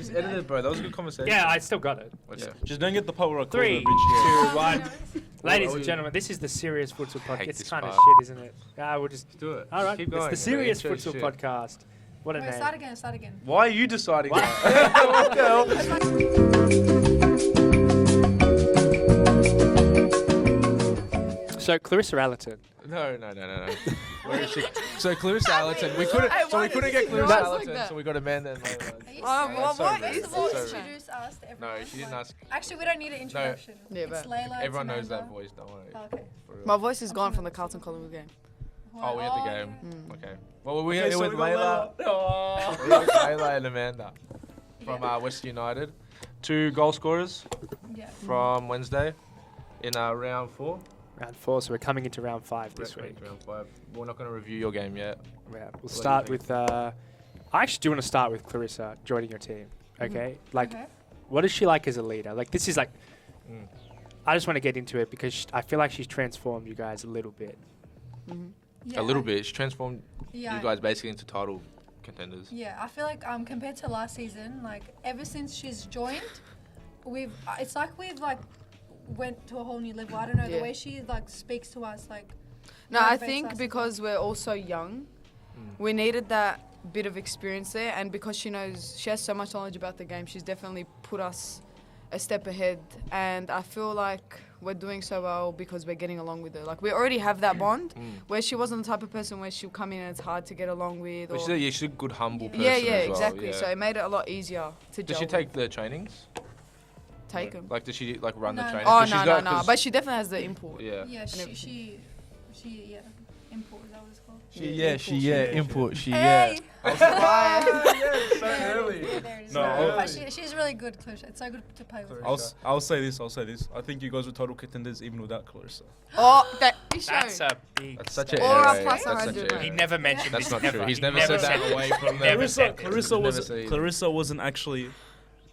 Just edit it, bro. That was a good conversation. Yeah, I still got it. Okay. Just don't get the power recorder. 3, 2, bitch. 1. Ladies Well, and gentlemen, this is the Serious Futsal hate Podcast. It's this kind of part. shit, isn't it? We'll just Do it. All right, Keep going. it's the Serious intro Futsal shit. Podcast. What a Wait, name. start again. Why are you deciding What? that? What the hell? So, Clarissa Allerton. No. Where is she? So Clarissa Allerton. We couldn't get Clarissa like Allerton, that. so we got Amanda and Laila. Are you Well, serious? what First is of all, this? introduce us to everyone. No, she didn't ask. Actually, we don't need an introduction. Yeah, it's but Laila. Everyone it's knows that Amanda. voice. Don't worry. Oh, okay. For real. my voice is gone from the Carlton Collingwood game. Oh, we had the game. yeah. Okay. Well, we're Okay, here so with we got Laila. Laila. We're here with Laila and Amanda from West United. 2 goal scorers Yeah. from Wednesday in round 4. Round 4, so we're coming into round 5 this We're week. into round 5. We're not going to review your game yet. Yeah, we'll do you start think? with. I actually do want to start with Clarissa joining your team. Okay, like, Okay. what is she like as a leader? Like, this is like, Mm. I just want to get into it because I feel like she's transformed you guys a little bit. Yeah, A little bit. She transformed Yeah. you guys basically into title contenders. Yeah, I feel like compared to last season, like ever since she's joined, it's like we've went to a whole new level. I don't know Yeah. the way she like speaks to us, like. No, I motivates think us. because we're all so young, we needed that bit of experience there, and because she has so much knowledge about the game, she's definitely put us a step ahead, and I feel like we're doing so well because we're getting along with her. Like, we already have that bond where she wasn't the type of person where she'll come in and it's hard to get along with. But Or she's a good, humble person. yeah, as well, exactly. yeah. So it made it a lot easier to Does gel she with. take the trainings? Take them. Like, does she like run the No. trainings? Oh, 'Cause she's no. got- 'cause- But she definitely has the input. Yeah. Yeah, everything. she import. Is that what it's called? Input. Hey. So early. There it is. No, But she's really good, Clarissa. It's so good to play with. I'll say this. I think you guys were total contenders even without Clarissa. Oh, that is That's a big. That's such a Or a error. plus That's such 100, a mate. He never mentioned That's this. not ever. true. He's He never said that it. away from Never the. said this. Clarissa wasn't actually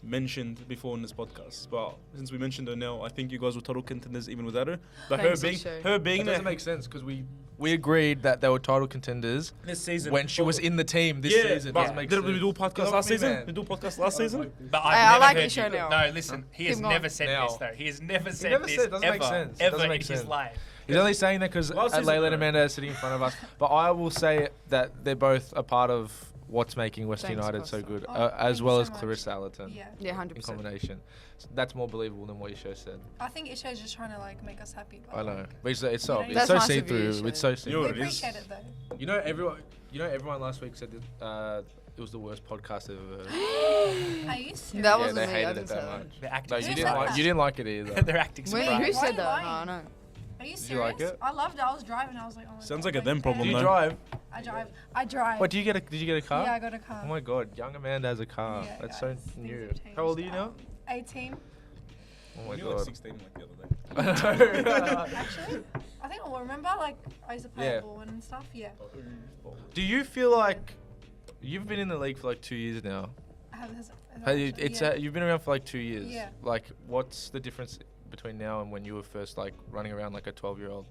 mentioned before in this podcast, but since we mentioned her now, I think you guys were total contenders even without her. But Thanks, Ishay. her It being doesn't there make sense because we agreed that they were title contenders this season when she was in the team this season. But Doesn't make did sense. we do Get podcast off last me, season? man. We do podcast last season? But I I've like never this heard show you. now. No, listen. He has Keep going. never said Now. this though. He has never said never this said it. Doesn't ever, make sense. It ever doesn't in make his sense. life. He's only saying that because Last season, Laila and though. Amanda are sitting in front of us. But I will say that they're both a part of what's making West Thanks, United so Costa. good, Oh, as thank well you as so much. Clarissa Allerton Yeah. Yeah, in 100%. combination. So that's more believable than what Isha said. I think Isha's just trying to like make us happy. But I know, but it's so Yeah, it's that's so nice of see you, through. Isha. It's so see You know we what it is? appreciate it though. Everyone last week said that it was the worst podcast they've ever heard. Are you serious? That Yeah, wasn't they me. I hated it didn't say that that. much. They're No, acting Who said you that? didn't like it either. They're acting Wait, surprised. who Why are said you that? lying? No, no. Are you serious? you like it? I loved it. I was driving. I was like, oh my Sounds God, like a them problem, Do you though. drive? I drive. What? Did you get a car? Yeah, I got a car. Oh my god, young Amanda has a car. Yeah, That's guys, so things new. have changed. How old are you now? 18. Oh my You were like god. 16 like the other day. Actually, I think I remember like I used to play Yeah. ball and stuff. Yeah. Do you feel like you've been in the league for like 2 years now? You've been around for like 2 years. Yeah. Like, what's the difference between now and when you were first like running around like a 12-year-old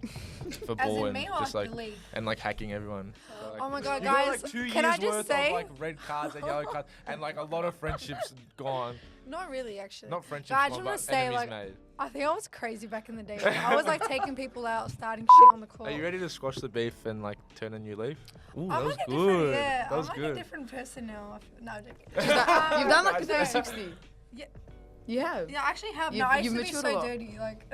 for As ball in and me or just like like the league? and like hacking everyone? So, like, Oh my God, you got, guys, like 2 can I years just worth say- of like red cards and yellow cards and like a lot of friendships gone. Not really, actually. Not friendships But I gone, just wanna but say, enemies like, made. I think I was crazy back in the day. I was like taking people out, starting shit on the court. Are you ready to squash the beef and like turn a new leaf? Ooh, I'm that was like a good. different, yeah, That was I'm like good. a different person now. No, I'm joking. You've done like a No. 360. Yeah. You have. Yeah, I actually have. You've- No, I used you've to be matured so a lot. dirty. Like,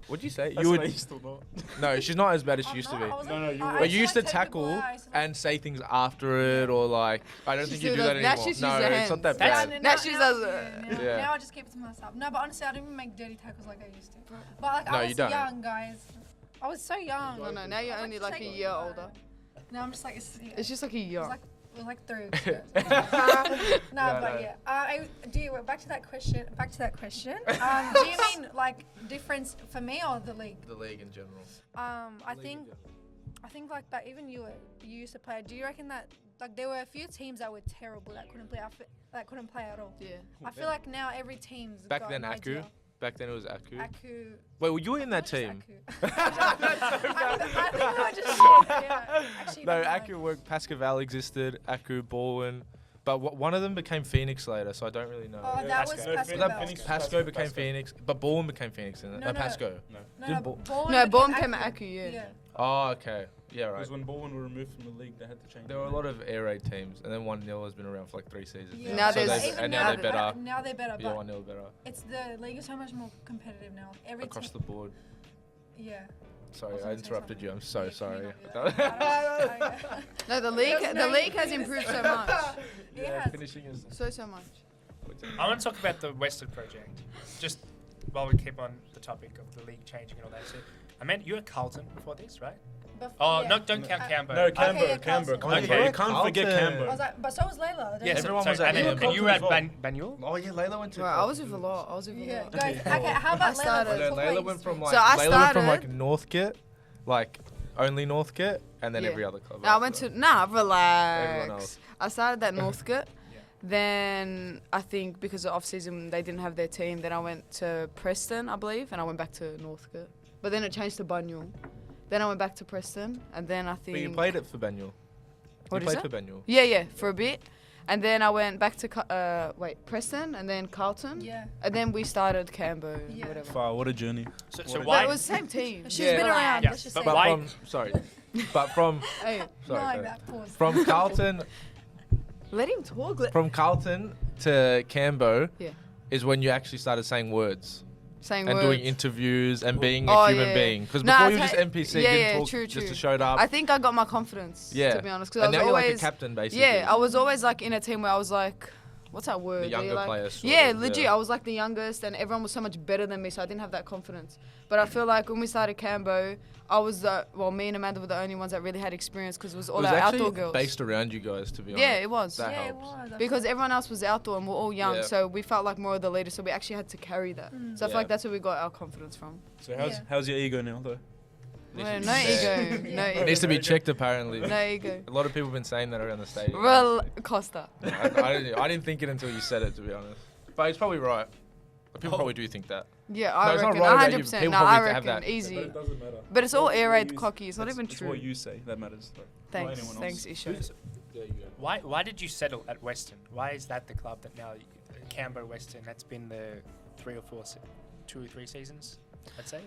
What'd you say? That's You would. why you still not. No, she's not as bad as she I'm used to not, be. I was No, like- no, you I were. But you used to like, take people tackle out, I used to, like- and say things after it, or like I don't She think you still do that does- now anymore. she uses No, her it's not that hands. bad. Yeah, Now she does now, Yeah. now I just keep it to myself. No, but honestly, I don't even make dirty tackles like I used to. But like No, I you was don't. young, guys. I was so young. No, no, now you're I was only like a taking year people out. older. No, I'm just like It's just like a year. it was like 3 years. No, But no. yeah. Back to that question. Do you mean like difference for me or the league? The league in general. I think like that. Even you used to play. Do you reckon that like there were a few teams that were terrible that couldn't play? That couldn't play at all. Yeah. I feel like now every team's Back got then, an Aku. idea. Back then it was Aku. Aku. Wait, were you in that Just team? Aku. I think we were just shit. Yeah. Actually, No, don't know. Aku worked. Pascaval existed. Aku, Baldwin. But one of them became Phoenix later, so I don't really know. Oh, that was Pasco. Pasco. No, Bell. Phoenix- Pasco became Pasco. Phoenix, but Bourne became Phoenix in it. No, no. Pasco. No. No, No, Bourne came Acu. at Acu, yeah. Oh, okay. Yeah, right. Because when Bowen were removed from the league, they had to change. There were a lot of air raid teams, and then 1-0 has been around for like 3 seasons. Yeah. Now So there's- they've- Even and now they're better. Now they're better, Yeah, but 1-0 better it's the league is so much more competitive now. Every across team, the board. yeah. Sorry, was I gonna say interrupted you. I'm so Yeah, can sorry. you not do that? I don't- No, the no league has need to improved say so that. much. It has. finishing is. So much. I want to talk about the Western project. Just while we keep on the topic of the league changing and all that. So, Amanda, you were at Carlton before this, right? Oh, yeah. no, don't count Cambo. No, Okay, Canberra, yeah, Canberra. Carlton. You Okay. can't forget Carlton. I Canberra. was like, but so was Layla. Yeah, Everyone so, was at and, then, Cambo. and you were at as well. Banyul? Oh yeah, Layla went to. Well, I was with a lot. Yeah, lot. guys. Okay, how about I started- Layla? No, Talk Layla about went your from story. like So I Layla went from like started- Northgate, like only Northgate, and then Yeah. every other club. No, I after went that. to Everyone Everyone else. else. I started at Northcote. Then I think because of off season they didn't have their team. Then I went to Preston, I believe, and I went back to Northcote. But then it changed to Banyul. Then I went back to Preston, and then I think. But you played it for Banyul. What you is played it? for Banyul. Yeah, for a bit, and then I went back to Preston, and then Carlton, Yeah. and then we started Cambo, Yeah. whatever. Far, what a journey. So What why? But it was the same team. She's Yeah. been around. Yeah, Let's just but say. But why- from but from Hey, Not sorry, like sorry. that. Pause. From Carlton let him talk. from Carlton to Cambo Yeah. is when you actually started saying words Saying and words. doing interviews and being Oh, a human yeah. being. Because No, before I've you were just had- NPC, yeah, didn't yeah, talk, true, just true. showed up. I think I got my confidence. Yeah. To be honest, because I And was now you're like a always. captain, basically. Yeah, I was always like in a team where I was like, what's that word? The Where younger you're like, players. sort Yeah, of, legit. I was like the youngest, and everyone was so much better than me, so I didn't have that confidence. But I feel like when we started Cambo, I was me and Amanda were the only ones that really had experience because it was It all was our actually outdoor girls. based around you guys, to be honest. Yeah, it was. That Yeah, it helps. was. I Because feel- everyone else was outdoor and we're all young, Yeah. so we felt like more of the leaders, so we actually had to carry that. So I feel Yeah. like that's where we got our confidence from. So Yeah. how's your ego now, though? Needs No, to be no checked. ego. Yeah. No It needs to be checked, apparently. No ego. A lot of people have been saying that around the stadium. Well, Costa. I didn't think it until you said it, to be honest. But he's probably right. People probably do think that. Yeah, No, I it's not reckon. right about you, 100%. people No, probably I have reckon. that. Easy. But it doesn't matter. But it's all It's air what raid you- cocky. It's not it's- even it's true. what you say that matters. Not Thanks. anyone else. Thanks, Isha. Why did you settle at Western? Why is that the club that now Canberra Western? That's been the 2 or 3 seasons, I'd say.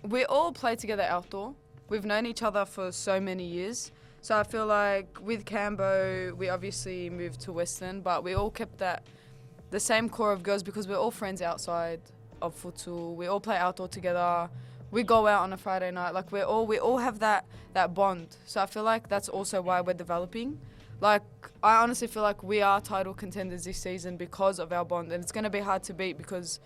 We all play together outdoor. We've known each other for so many years. So I feel like with Cambo, we obviously moved to Western, but we all kept the same core of girls because we're all friends outside of futsal. We all play outdoor together. We go out on a Friday night. Like we all have that bond. So I feel like that's also why we're developing. Like I honestly feel like we are title contenders this season because of our bond, and it's gonna be hard to beat because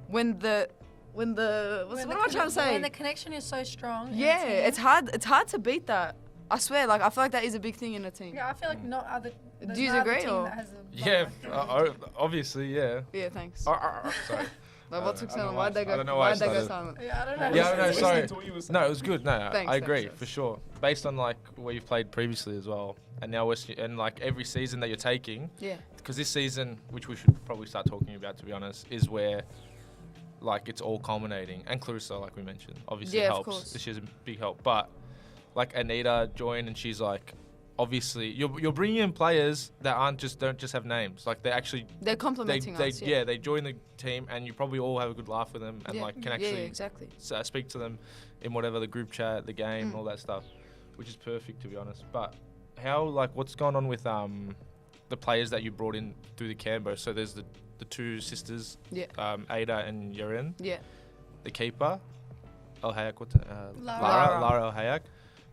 when the what am I trying to say? When the connection is so strong. in a Yeah, team. it's hard. It's hard to beat that. I swear. Like I feel like that is a big thing in a team. Yeah, I feel like not other. there's Do you no other agree, team or- that has a Yeah, like obviously, yeah. Yeah, thanks. Sorry. Like, what took I so don't long? know why Why'd they I go? don't know why I Why'd they go started. silent? Yeah, I don't know. Yeah, no, sorry. To what you were saying. No, it was good. No, Thanks, I agree thanks. for sure. Based on like where you've played previously as well, and now and like every season that you're taking, Yeah. because this season, which we should probably start talking about, to be honest, is where like it's all culminating. And Clarissa, like we mentioned, obviously Yeah, of helps. course. She's a big help. But like Anita joined, and she's like, obviously, you're bringing in players that don't just have names. Like they actually They're complimenting us. they join the team, and you probably all have a good laugh with them, and Yeah. like can Yeah, actually exactly. speak to them in whatever the group chat, the game, Mm. all that stuff, which is perfect, to be honest. But what's going on with the players that you brought in through the Canberra? So there's the two sisters, Yeah. Ada and Yaren, Yeah. the keeper, El Hayak, Lara. Lara El Hayak.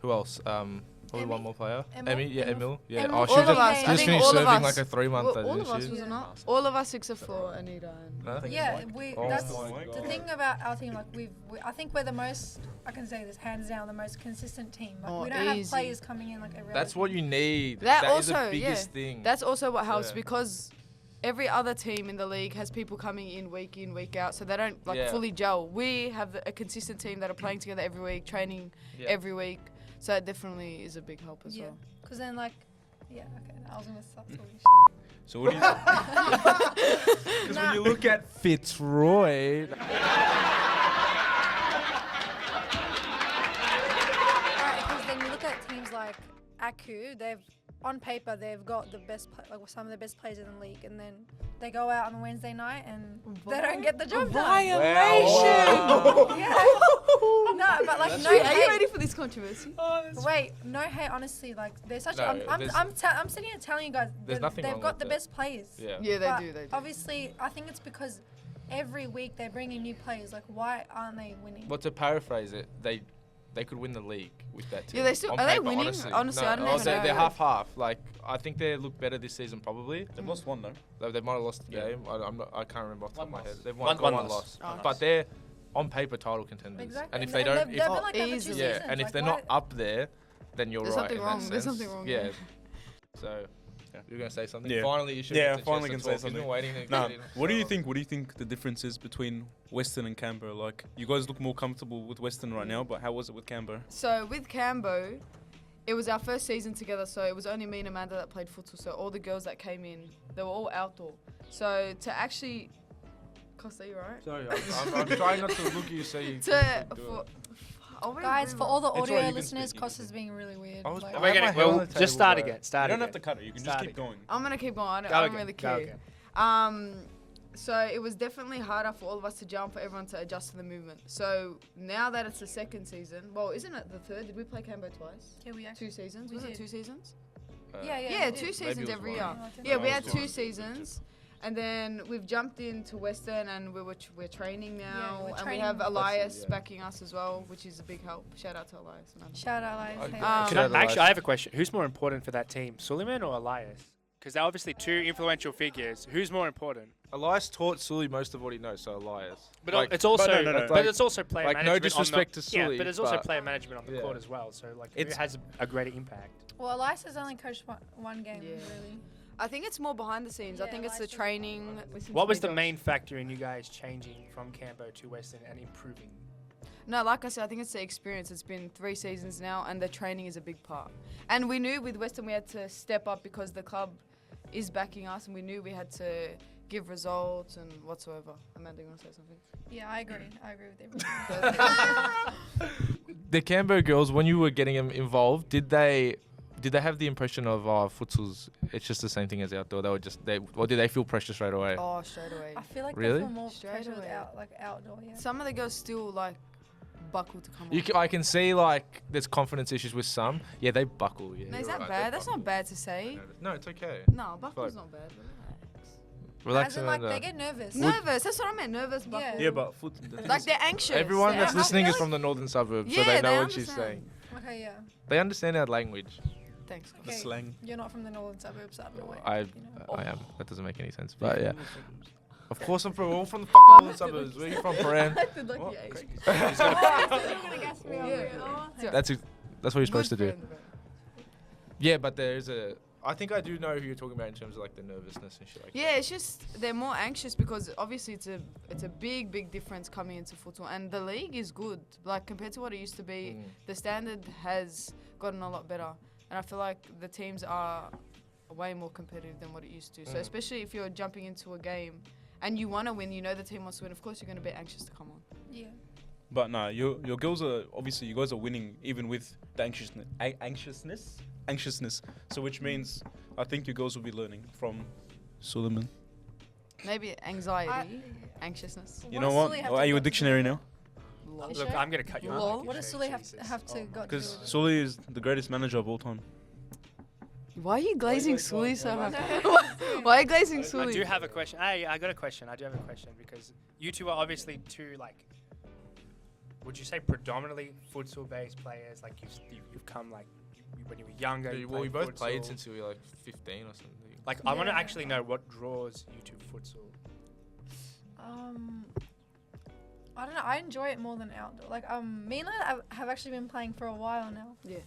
Who else? Probably Emmy? one more player. Emil? Emmy, yeah, Emil. Yeah. Emil. Oh, she All was of just, us. she I just think finished all of serving us. like a 3-month. All of us, she? was it not? All of us except for Anita. And No? Yeah, Oh. that's Oh my the God. thing about our team. Like I think we're the most. I can say this hands down, the most consistent team. Like Oh, we don't have easy. players coming in like every. That's what you need. That That is the also, biggest yeah. thing. That's also what helps Yeah. because every other team in the league has people coming in, week out, so they don't like Yeah. fully gel. We have a consistent team that are playing together every week, training Yeah. every week, so it definitely is a big help as Yeah. well. Because then like, yeah, okay. I was gonna stop talking shit. So what do you? Because when you look at Fitzroy, Right, because then you look at teams like Aku, they've on paper they've got the best, some of the best players in the league, and then they go out on Wednesday night and they don't get the job done. Wow. Yeah. No, but like no Are you hate. ready for this controversy? Wait, no hate. Honestly, like there's such. No, I'm sitting here telling you guys There's nothing they've wrong got with the it. best players. Yeah. Yeah, But they do. They do. obviously, I think it's because every week they're bringing new players. Like, why aren't they winning? But to paraphrase it, they could win the league with that team. Yeah, they still- On are they paper, winning? Honestly, Honestly, I don't no, even they're, know. they're half-half. Like, I think they look better this season probably. They've lost one though. They might have lost the Yeah. game. I can't remember off the top of my One head. loss. They've One one loss. loss. Oh, But nice. they're on paper title contenders. Exactly. And if they don't, they've if, been like that for 2 easily. yeah, seasons. and if like, they're why- not up there, then you're There's right. something in wrong. That There's sense. something wrong, Yeah. yeah. So you're gonna say something? Yeah. Finally, you should. Yeah, get to finally Chester can say talk. He's been something. waiting to Nah, get in. what do you think? What do you think the difference is between Western and Canberra? Like, you guys look more comfortable with Western right now, but how was it with Canberra? So with Cambo, it was our first season together, so it was only me and Amanda that played futsal. So all the girls that came in, they were all outdoor. So to actually, Costa, you right? Sorry, I'm trying not to look at you so you. To can do for, it. I'll be Guys, for all the It's audio alright, you can listeners, speak, you Costa's can being really weird. I was- like- I We're have gonna, my head on well, the just table, start bro. again. You Start don't again. have to cut it. You can Start just keep again. going. I'm gonna keep going. I Go don't again, really go care. again. So it was definitely harder for all of us to jump, for everyone to adjust to the movement. So now that it's the second season, well, isn't it the third? Did we play Cambo twice? Yeah, we actually. 2 seasons? We Was it did. 2 seasons? Yeah, Yeah, we 2 did. seasons was every one. year. Oh, I think Yeah, No, we it had was 2 one. seasons, and then we've jumped into Western, and we're training now, we're and we training. have Elias yeah. backing us as well, which is a big help. Shout out to Elias. Man. Shout out, Elias. Okay. Hey, Um, Elias. Can Shout out I, actually, I Elias. have a question. Who's more important for that team, Suleiman or Elias? Because they're obviously two influential figures. Who's more important? Elias taught Sully most of what he knows, so Elias. But Like, it's also, no, no, no. but Like- it's also player like, no management. disrespect on the, to yeah, Sully, but it's also but- player management on the yeah. court as well. So like, It's- who has a greater impact? Well, Elias has only coached one game, Yeah. really. I think it's more behind the scenes. I Yeah, think it's the Elias is- training. What was the main factor in you guys changing from Cambo to Western and improving? No, like I said, I think it's the experience. It's been 3 seasons now, and the training is a big part. And we knew with Western we had to step up because the club is backing us, and we knew we had to give results and whatsoever. Amanda, you want to say something? Yeah, I agree. I agree with everything. The Canberra girls, when you were getting them involved, did they have the impression of futsal's? It's just the same thing as outdoor. They were just or did they feel pressure straight away? Oh, straight away. I feel like Really? they feel more Straight pressure with away. outdoor. Yeah. Some of the girls still like buckle to come You on. I can see like there's confidence issues with some. Yeah, they buckle. Yeah, No, is you're that right, bad? they That's buckle. not bad to say. No, it's okay. No, buckle's Fine. not bad. Relax As in, like, and, they get nervous. Nervous. That's what I meant. Nervous buckle. Yeah. Yeah, but foot. Like they're anxious. Everyone They're that's anxious. listening is from the northern suburbs, so Yeah, they know they what she's understand. saying. Okay, yeah. They understand our language. Thanks. The Okay. slang. You're not from the northern suburbs, so I don't know why. I you know. I am. That doesn't make any sense, but yeah. Of course I'm from. We're all from the fucking northern suburbs. Where are you from, Paran? What? Yeah. That's what you're supposed to do. Good friend, Yeah, but there's a. I think I do know who you're talking about in terms of like the nervousness and shit like Yeah, it's just they're more anxious because obviously it's a big difference coming into futsal, and the league is good. Like compared to what it used to be, Mm. the standard has gotten a lot better, and I feel like the teams are way more competitive than what it used to. So Mm. especially if you're jumping into a game and you want to win, you know the team wants to win. Of course, you're going to be anxious to come on. Yeah. But nah, your girls are obviously you guys are winning even with the anxiousness. So which means I think you girls will be learning from Suleiman. Maybe anxiety, anxiousness. You know what? Are you a dictionary now? Lol. Look, I'm gonna cut you off. Lol. like you What does say, Sully have Jesus. have to Oh got to do Because with it? Sully is the greatest manager of all time. Why are you glazing wait, Sully wait, so wait. hard? Why are you glazing I Sully? do have a question. Hey, I got a question. I do have a question because you two are obviously two like. Would you say predominantly futsal-based players? Like you've come like when you were younger. Yeah, you well, we played both played futsal. since we were like 15 or something. Like I want to Yeah. actually know what draws you to futsal. I don't know. I enjoy it more than outdoor. Like me and I have actually been playing for a while now. Yeah.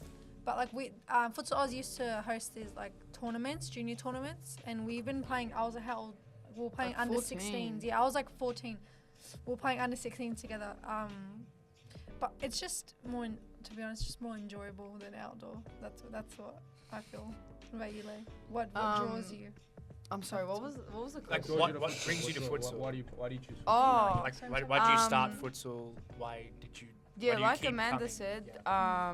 But like Futsal Oz used to host these like tournaments, junior tournaments, and we've been playing. I was how old? We were playing Like under 14. 16s. Yeah, I was like 14. We were playing under 16 together. But it's just more, to be honest, just more enjoyable than outdoor. That's what I feel. What about you, Lay? What draws you? I'm sorry. What was the Like question? what brings you to futsal? Why do you choose? Oh, Like why did you start Um, futsal? Why did you? yeah, why do you like keep Amanda coming? said, Yeah.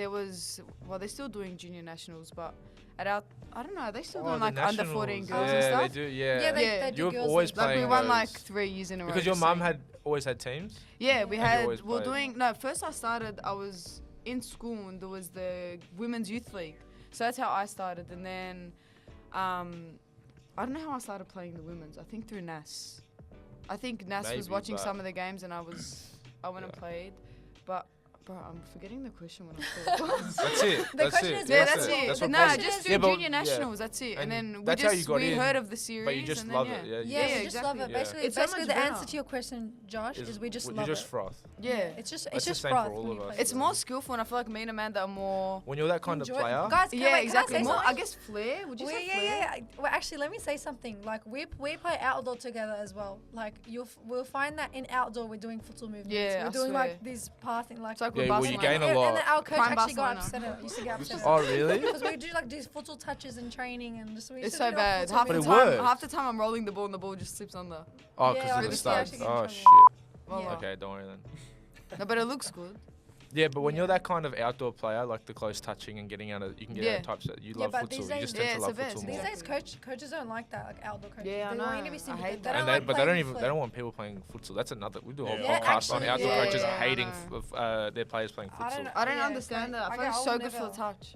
there was, well, they're still doing junior nationals, but at our, I don't know, are they still Oh, doing the like under 14 nationals. girls yeah, and stuff? they do. Yeah. Yeah, they Yeah. do You've girls always and- Like we playing won those. like 3 years in a row. Because your just mum saying. had always had teams. Yeah, we you had. always We were played. doing no. First, I was in school and there was the women's youth league, so that's how I started. And then, I don't know how I started playing the women's. I think through NAS. I think NAS was Maybe, watching but- some of the games and I went and Yeah. played, but. Bro, I'm forgetting the question when I thought. That's it. The That's question it. is- Yeah, That's that's it. it. That's what No, positive- just Yeah, do but- junior yeah. nationals. That's it. And then we that's how you just got we in, heard of the series. But you just and love then, it. Yeah. Yeah, we just love exactly. it. Yeah. Basically, It's so basically much the better. answer to your question, Josh, is we just love you just it. froth. Yeah. It's just That's it's the just same froth for all when of you us. play It's football. more skillful, and I feel like me and Amanda are more. When you're that kind Enjoy of it. player. Guys, can Yeah, I exactly. say More, something? I guess flair. Would you Well, say yeah, flair? yeah. Well, actually, let me say something. Like we play outdoor together as well. Like we'll find that in outdoor we're doing futsal movements. Yeah, we're I doing swear. like these passing like. It's like Yeah, with well, you Barcelona. gain a lot. And then our coach Prime actually got Barcelona. upset. Used to get upset. Oh really? Because we do like these futsal touches in training and just we It's used to so do bad. futsal Half the But it time, worked. half the time I'm rolling the ball and the ball just slips under. Oh, Yeah, because I of the was studs. actually getting Oh in shit. trouble. Well, Yeah. Okay, don't worry then. No, but it looks good. Yeah, but when Yeah. you're that kind of outdoor player, like the close touching and getting out of, you can get out Yeah. of touch. That you Yeah, love but these futsal. You days- just Yeah, tend to it's love the best. futsal These more. days, coaches don't like that, like outdoor coaches. Yeah, I they want you know. to be I simple. hate They that. don't And like but they don't playing even with they don't want people playing futsal. That's another. We do a whole Yeah, podcast on actually, outdoor yeah, coaches yeah, I hating know. their players playing I futsal. don't know. I don't Yeah, understand it's that. I like- feel I it's will so good for never- the touch.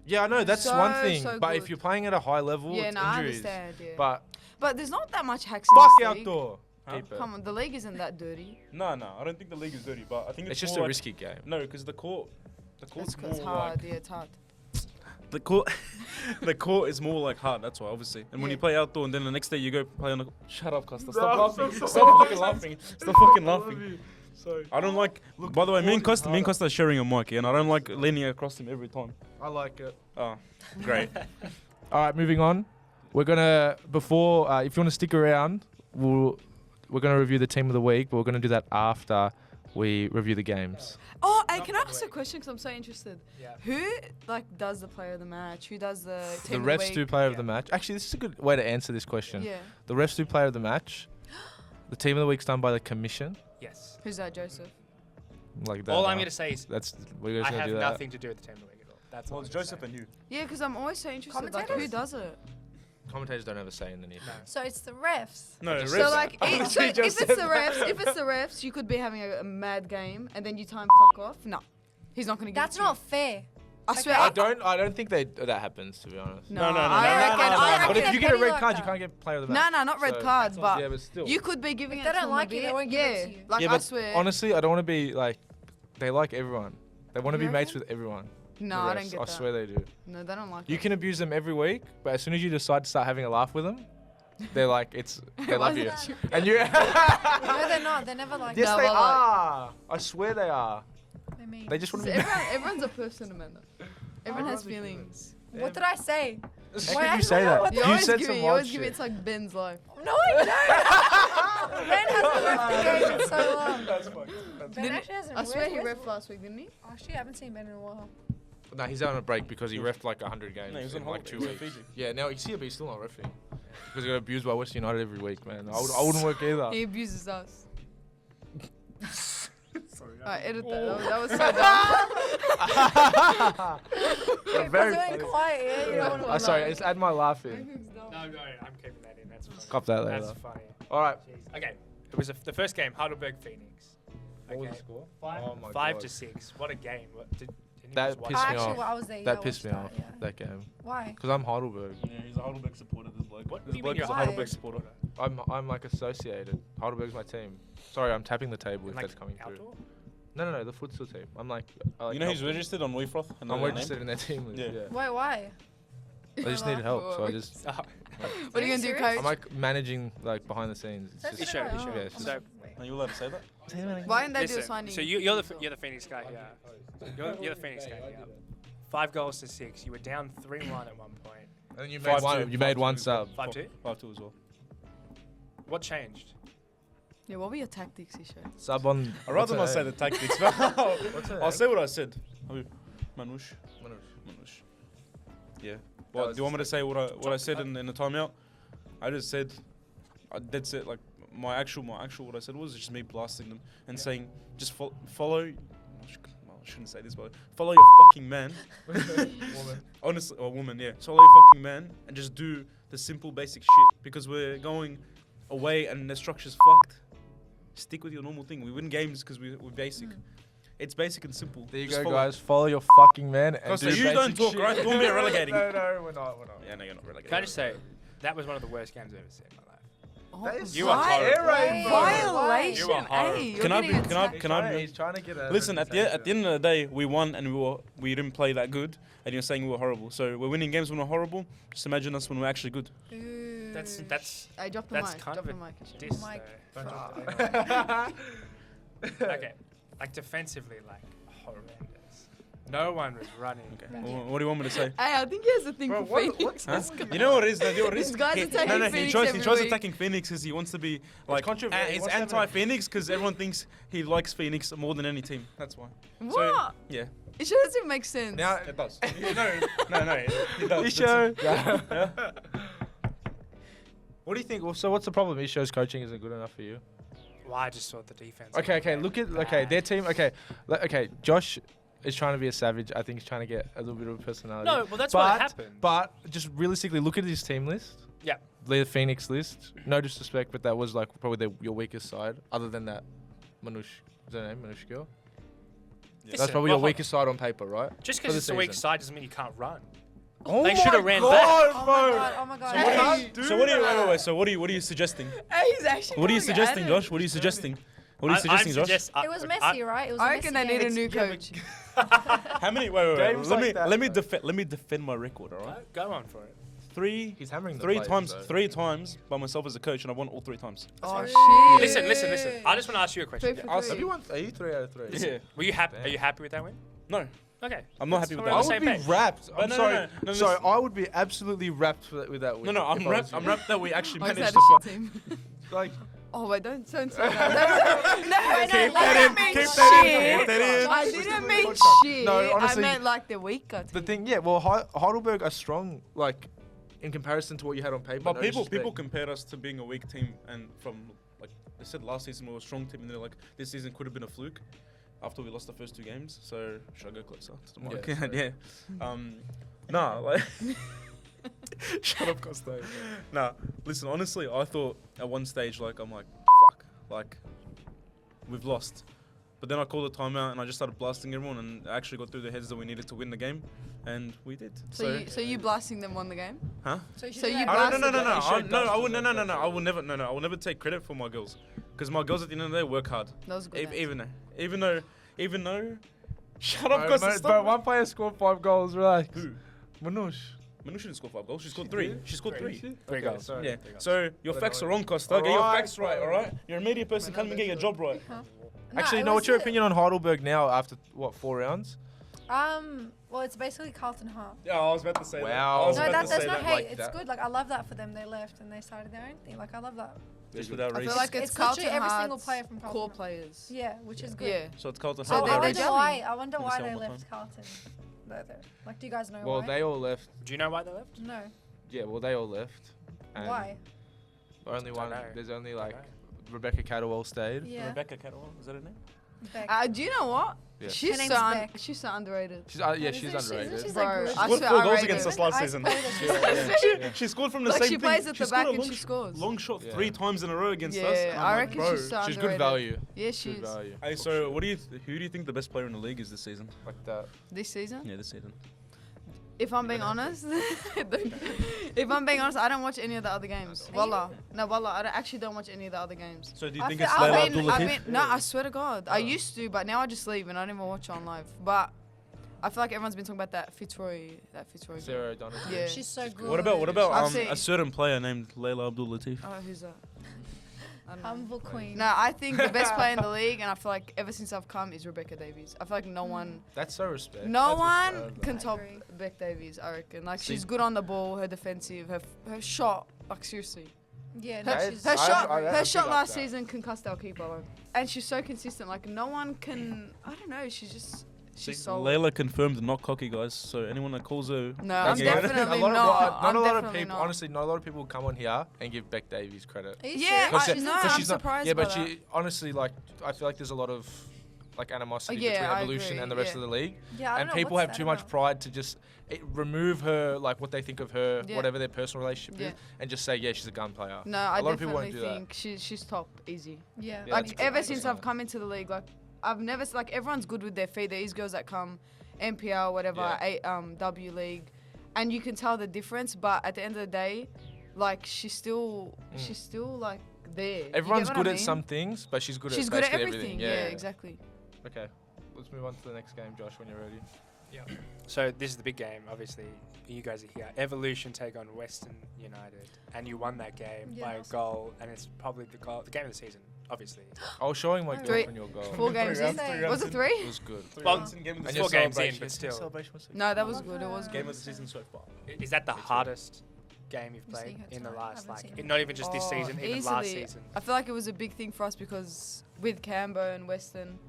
Yeah, I know that's So, one thing. so but if good. you're playing at a high level, Yeah, it's no, I injuries. understand. Yeah. But There's not that much hacks fuck in this league. outdoor. Huh? Keep it. Come on, the league isn't that dirty. No, I don't think the league is dirty, but I think It's it's, just more a like, risky game. No, because the court's It's more hard. like Yeah, it's hard. the court. The court is more like hard. That's why, obviously. And when Yeah. you play outdoor, and then the next day you go play on the. Shut up, Costa. Stop No, laughing. stop, Stop fucking laughing. Stop fucking laughing. Sorry. I don't like. Look, By the way, the me and court is Costa, are sharing a mic, and I don't like leaning across him every time. I like it. Oh, great. All right, moving on. We're gonna if you want to stick around, we're gonna review the team of the week, but we're gonna do that after we review the games. Oh, hey, Not can I by the ask a way. question? Because I'm so interested. Yeah. Who does the player of the match? Who does the The team refs of the do week? player of Yeah. the match. Actually, this is a good way to answer this question. Yeah. The refs do player of the match. The team of the week's done by the commission. Yes. Who's that, Joseph? Like that. All I'm going to say is That's we're I just gonna have do that. nothing to do with the team of the week at all. That's Well, all it's I'm gonna Joseph say. and you. Yeah, because I'm always so interested. Like, who Commentators? does it? Commentators don't have a say in anything. No. So it's the refs. No, Just refs. So like, I so literally if just it's said the refs, if it's the refs, you could be having a mad game, and then you time fuck off. No, he's not gonna give That's it to not you. fair. I swear. Okay. I don't think that happens, to be honest. No, No, no, no, I no, reckon. no, no, I no. But reckon. if you get a Petty red like card, you that. can't get player of the No, match. no, not red So- card, but yeah, but still. you could be giving If it they don't to him like a you, they bit. won't give yeah, it to you. like yeah, I but swear. honestly, I don't want to be like. They like everyone. They want to You be mates reckon? with everyone. no, the I refs. don't get I that. swear they do. No, they don't like You it. can abuse them every week, but as soon as you decide to start having a laugh with them, they're like, they love you. Wasn't And you. No, they're not. They're never like Yes, No, they but like- are. I swear they are. I mean, They just want So to be. everyone's a person, Amanda. Everyone has feelings. what did I say? How Why could I you say don't know that? what You You always said give some it. You wild always give it. shit. It's like Ben's life. No, I don't. Ben hasn't left the game in so long. That's fucked. Ben Didn't- actually hasn't. I swear he where's- refed last week, didn't he? Actually, I haven't seen Ben in a while. No, he's out on a break because he refed like 100 games No, he was in on like holiday. 2 He was weeks. in Fiji. Yeah, now he's here, but he's still not refing because he got abused by West United every week, man. I wouldn't work either. He abuses us. Sorry. Alright, edit that. That was so dumb. People very doing funny. quiet. Yeah, you don't want to. Sorry, it's add my laugh in. No, I'm keeping that in. That's funny. Cop that later. That's funny. All right. Jeez. Okay. It was the first game, Heidelberg Phoenix. What was Okay. the score? Five, Oh my 5 God. to 6. What a game. Didn't you That just watch pissed I me actually, off. well, I was there. yeah, That I pissed me watched off. that, yeah. That game. Why? Because I'm Heidelberg. Yeah, he's a Heidelberg supporter. This bloke. What This do you bloke mean is a you're Heidelberg Why? supporter. I'm like associated. Heidelberg's my team. Sorry, I'm tapping the table if Like that's coming through. outdoor? No, the futsal team. I'm like. I like You know he's helping. registered on WeFroth? I'm registered in their team list. Yeah. Yeah. Wait, why? I just need help, so I just. Oh, What are you gonna do, serious? coach? I'm like managing like behind the scenes. It's That's just, Sure, right. sure. Oh, Yeah, it's I'm just- wait. Are you allowed to say that? Why didn't they do a listen, signing? so you're the Phoenix guy here. You're the Phoenix guy here. 5 goals to 6. You were down 3-1 at one point. and then you made 5-2, one. You made one 5-2. sub. 5-2. 5-2 as well. What changed? Yeah, what were your tactics, Isha? Sub on. I'd rather not say the tactics, but I'll say what I said. Who? Manush. Manush. Yeah. Well, was do you want me to just say what I said in the timeout? I just said, I did say like my actual what I said was just me blasting them and saying just follow. I shouldn't say this, but follow your fucking man. Woman. Honestly, or woman, yeah. Follow your fucking man and just do the simple, basic shit. Because we're going away and the structure's fucked. Stick with your normal thing. We win games because we're basic. It's basic and simple. There you Just go, follow. guys. Follow your fucking man. And Costa, do you basic don't talk, shit. right? You want me relegating? No, we're not. Yeah, no, you're not relegating. Can I just say, that was one of the worst games I've ever seen in my life. That is You are horrible. Wait, Violation. You are horrible. Hey, you're Can I getting be- can I- attacked. can I- He's trying to get a. Listen, at the end of the day, we won and we didn't play that good, and you're saying we were horrible. So we're winning games when we're horrible. Just imagine us when we're actually good. Ooh. That's I dropped the That's mic. kind Drop of the a mic. Ashton. diss. Mike. though. Okay, like defensively, like horrendous. No one was running. Okay. Thank Well, you. what do you want me to say? Hey, I think he has a thing Bro, for what- Phoenix. what's Huh? this guy? You know what it is? No, you know what it is? This guy's He- attacking no, he Phoenix tries every week. attacking Phoenix because he wants to be like controversial. it's What's happening? anti-Phoenix because everyone thinks he likes Phoenix more than any team. That's why. What? Yeah, It sure doesn't make sense. Now, it does. no, it does. Isho. Yeah. What do you think? Well, so what's the problem? Isho's coaching isn't good enough for you. Well, I just thought the defense. Okay. Look at their team. Okay. Josh is trying to be a savage. I think he's trying to get a little bit of a personality. No, well that's what happened. But just realistically, look at his team list. Yeah. The Phoenix list. No disrespect, but that was like probably your weakest side. Other than that, Manush. Is that her name? Manush girl. Yeah. That's probably your weakest side on paper, right? Just for because the it's a weak season. side doesn't mean you can't run. Oh They should have ran back. Oh my god. Oh my god. So what are you? do So what are you? that. Wait. So what are you suggesting? Hey, he's actually What are you going at suggesting, it. Josh? What are you suggesting? What are you I'm suggesting, Josh? suggest- It was messy, right? It was. I a reckon messy they need a game. new Yeah, coach. How many? Wait. Games like that, Let me though. let me defend my record. All right. Go on for it. He's hammering the Three players, times, though. 3 times by myself as a coach, and I won all 3 times. Oh Shit. shit. Listen. I just want to ask you a question. Three for guys. three. Have you won? Are you 3 out of 3? Yeah. Were you happy? Damn. Are you happy with that win? No, Okay. I'm not That's happy with we're that. on I the would same be page. wrapped. But I'm no, sorry. no, no, sorry, listen. I would be absolutely wrapped with that win. No, I'm if I was wrapped. you. I'm wrapped that we actually Oh, is managed that to. a shit team? Like, Oh wait, don't say that. No, Keep I that didn't in, mean keep that in, shit. keep that in. I didn't mean shit. No, honestly- I meant like the weaker the team. thing, yeah. Well, Heidelberg are strong, like in comparison to what you had on paper. But no people disrespect. compared us to being a weak team, and from like they said last season we were a strong team, and they're like this season could have been a fluke after we lost the first 2 games. So should I go closer to the mic? Yeah, sorry. Yeah. Nah, like. Shut up, Costa. Nah, listen. Honestly, I thought at one stage, like, I'm like, fuck, like, we've lost. But then I called a timeout and I just started blasting everyone, and I actually got through their heads that we needed to win the game, and we did. So you blasting them won the game? Huh? So you, So you No, blasted no. them. I will never. No, I will never take credit for my girls, because my girls at the end of the day work hard. That was a good. answer. Even though. Shut up, Bro, Costa. but Stop. one player scored 5 goals. Relax. Who? Manush. Manu didn't score 5 goals. She scored 3. did? She scored 3. Three Okay, goals. sorry. Yeah. Three goals. So your But facts no- are wrong, Costa. Get your Alright, facts right, bro. all right? You're a media person. Come and get your job right. Actually, it no. was What's your a- opinion on Heidelberg now after what 4 rounds? Well, it's basically Carlton Half. Yeah, I was about to say Wow. that. I was No, about that, to that's say not that. hate. like It's that. good. Like I love that for them. They left and they started their own thing. Like I love that. Just without I feel race. like it's It's literally Carlton every single Hearts player from Carlton core Hearts. players. Yeah, which is good. Yeah. So it's Carlton So Hearts. they're I rich. wonder why. I wonder Can we why say they one more left Carlton. Like, do you guys know Well, why? they all left. Do you know why they left? No. Yeah, well, they all left. And Why? Only Don't one. know. There's only Don't like know. Rebecca Cadwell stayed. Yeah. Rebecca Catterwell, is that her name? Beck. Do you know what? Yeah. Her She's name's so Beck. she's so underrated. She's Isn't she's she- underrated. isn't she Bro, like good? I Scored swear 4 I goals rate against her. us last I season. suppose she's Yeah. She scored from the Like same she thing. plays at She the scored back a and long she scores. Long shot Yeah. 3 times in a row against Yeah, us. and I'm I like, reckon bro. she's so She's underrated. good value. Yeah, she Good is. value. Hey, so who do you think the best player in the league is this season? Like that. This season? Yeah, this season. If I'm being honest, if I'm being honest, I don't watch any of the other games. Wallah. No, wallah, actually don't watch any of the other games. So do you I think feel- it's I Laila mean- Abdul Latif? No, I swear to God. I used to, but now I just leave and I don't even watch on live. But I feel like everyone's been talking about that Fitzroy. girl. Sarah O'Donnell. Yeah. She's so good. What about I've a seen- certain player named Laila Abdul Latif? Oh, who's that? I don't know. Humble queen. No, I think the best player in the league, and I feel like ever since I've come, is Rebecca Davies. I feel like no one, That's so respect. no That's one respect. can I top agree. Beck Davies. I reckon. Like See- she's good on the ball, her defensive, her shot. Like seriously, Yeah, her, no, That she's is- her I- shot, I her big shot up last that. season concussed our keeper, like. And she's so consistent. Like no one can. I don't know. She's so. Layla confirmed not cocky, guys. So anyone that calls her, No, I'm cocky- definitely a lot not. Of, I'm not a lot of definitely people. not. Honestly, not a lot of people come on here and give Beck Davies credit. Are you Yeah, serious? Because I- she- no, because I'm she's not- surprised Yeah, by but that. she honestly like I feel like there's a lot of like animosity Yeah, between I Evolution agree, and the rest yeah. of the league. Yeah, I don't And know people what's have that too much about. pride to just remove her, like what they think of her, Yeah. whatever their personal relationship Yeah. is, and just say, yeah, she's a gun player. No, I A lot of people definitely won't do that. think she's top easy. Yeah. Yeah, Like that's good. ever That's since fine. I've come into the league, like I've never like everyone's good with their feet. There is girls that come NPL, whatever, Yeah. W League, and you can tell the difference. But at the end of the day, like she's still like there. You get Everyone's what good I at mean? some things, but she's good She's at good at basically everything. everything. Yeah, exactly. Okay, let's move on to the next game, Josh, when you're ready. So this is the big game, obviously. You guys are here. Evolution take on Western United, and you won that game Yeah, by a awesome. goal, and it's probably the game of the season, obviously. I was showing my Three- girlfriend your goal. 4 games in. rounds, Was it It 3? was good. Well, Game of the And It's your 4 games in, celebration- but your still. celebration was so No, that Love was good. It was her. Game good. of the season so far. Is that the Me too. hardest game you've I'm seeing played her in the tonight. I last, haven't seen like, her. not even just this Oh, season, even last easily. season? I feel like it was a big thing for us because with Cambo and Western,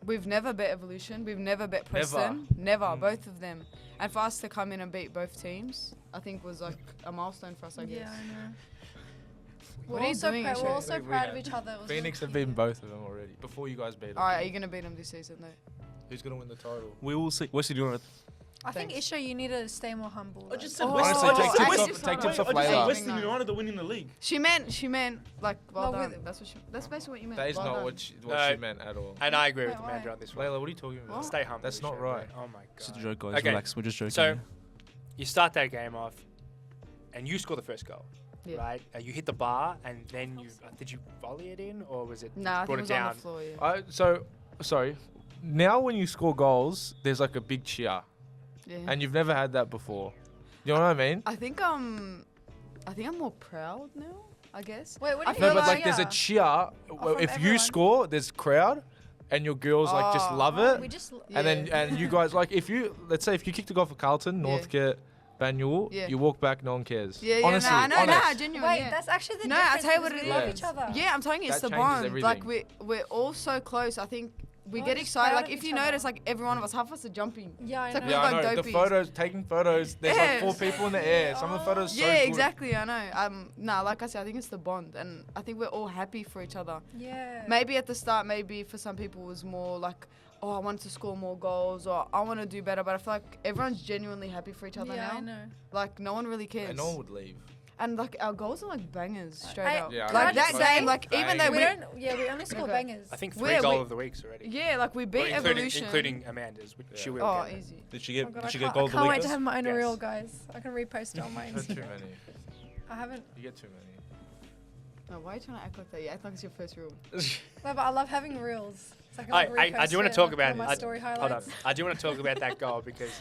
we've never bet Evolution. We've never bet Preston. Never, both of them. And for us to come in and beat both teams, I think was like a milestone for us, I guess. Yeah, I know. What are you doing, We're Ashley? also We proud have- of each other. It was Phoenix really have beaten cute. both of them already before you guys beat them. All right, are you going to beat them this season, though? Who's gonna win the title? We will see. What's he doing? I think Thanks. Isha, you need to stay more humble. I just like- said Oh, Western. Honestly, I take just tips said off- Western. take tips off I just said Laila. Western United are winning the league. She meant, like, well Well, done. with- That's basically what you meant. That is well not done. what she No. meant at all. And I agree with Wait, Amanda why? on this one. Layla, what are you talking about? What? Stay humble. That's not Isha, right. bro. Oh my god. It's a joke, guys. Okay. Relax. We're just joking. So, you start that game off, and you score the first goal, Yeah. right? You hit the bar, and then you did you volley it in, or was it Nah, I brought think it was it on down? the floor, yeah. Sorry. Now when you score goals, there's like a big cheer, Yeah. and you've never had that before. You know what I mean? I think I'm more proud now, I guess. Wait, what I do you No, feel mean? but like there's a Yeah. cheer. from If you everyone. score, there's crowd, and your girls like just Oh. love Oh, it. we just And then Yeah. and you guys like if you let's say if you kick the goal for Carlton, Yeah. Northcote, Banyul, Yeah. you walk back, no one cares. Yeah, yeah, Honestly, no, I know, honest. nah, genuine, wait. yeah. That's actually the No, I'll difference. tell you what because it we love is. each other. Yeah, I'm telling you, it's That the changes bond. Like everything. we're all so close. I think we We're get just excited. proud Like of if each you other. notice, like every one of us, half of us are jumping. Yeah, I It's like know. we Yeah, look I know. like The dopies. photos, taking photos. There's like 4 Yes. people in the air. Some of the photos so Yeah, good. exactly. I know. Nah, like I said, I think it's the bond, and I think we're all happy for each other. Yeah. Maybe at the start, maybe for some people it was more like, oh, I want to score more goals, or I want to do better. But I feel like everyone's genuinely happy for each other Yeah, now. I know. Like no one really cares. And no one would leave. And like our goals are like bangers straight I- up. Yeah, I like know. that Just game, say- like even though We we, don't. Yeah, we only score Okay. bangers. I think We're- 3 goal we- of the weeks already. yeah, like we Well, beat Evolution. including Amanda's, which she Yeah. will Oh, get. easy. Did she Oh get? God, Did she I get can't, goal I of the can't week? wait to have my own Yes. reel, guys. I can repost it on my You had too Instagram. many. I haven't. You get too many. No, why are you trying to act like that? You act like it's your first rule. No, but I love having reels. So I can I like, do want to repost talk it, about on my story hold on. highlights. I do want to talk about that goal because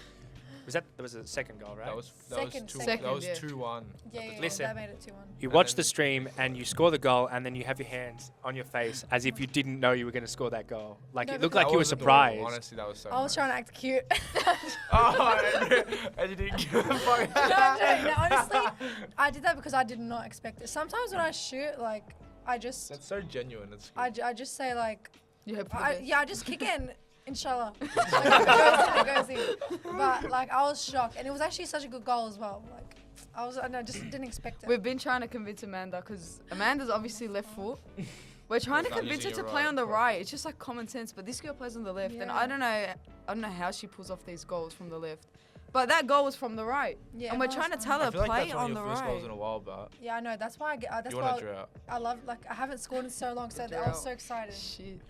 there was a second goal, right? That was Second, two. second. That was Yeah. 2-1. Yeah, Listen. that made it 2-1. You And watch then- the stream and you score the goal, and then you have your hands on your face as if you didn't know you were going to score that goal. Like No, it looked because- like you were That was adorable. surprised. Honestly, that was so. I was trying to act cute. Oh, and you didn't give a fuck. No, honestly, I did that because I did not expect it. Sometimes when I shoot, like, I just, That's so genuine. It's good. I just say like, You hope for the best. yeah, I just kick it and inshallah. It goes in. But like, I was shocked, and it was actually such a good goal as well. Like, I just didn't expect it. We've been trying to convince Amanda because Amanda's obviously left foot. We're trying to Not convince her using to your play right on the foot. right. It's just like common sense, but this girl plays on the left, and Yeah. I don't know how she pulls off these goals from the left. But that goal was from the right, Yeah, and we're no, trying to it's tell I her feel like play that's one on of the your first goals right. in a while, but Yeah, I know. That's why I get. That's you why want to drought. I love. Like, I haven't scored in so long, so I was Drought. so excited. Shit.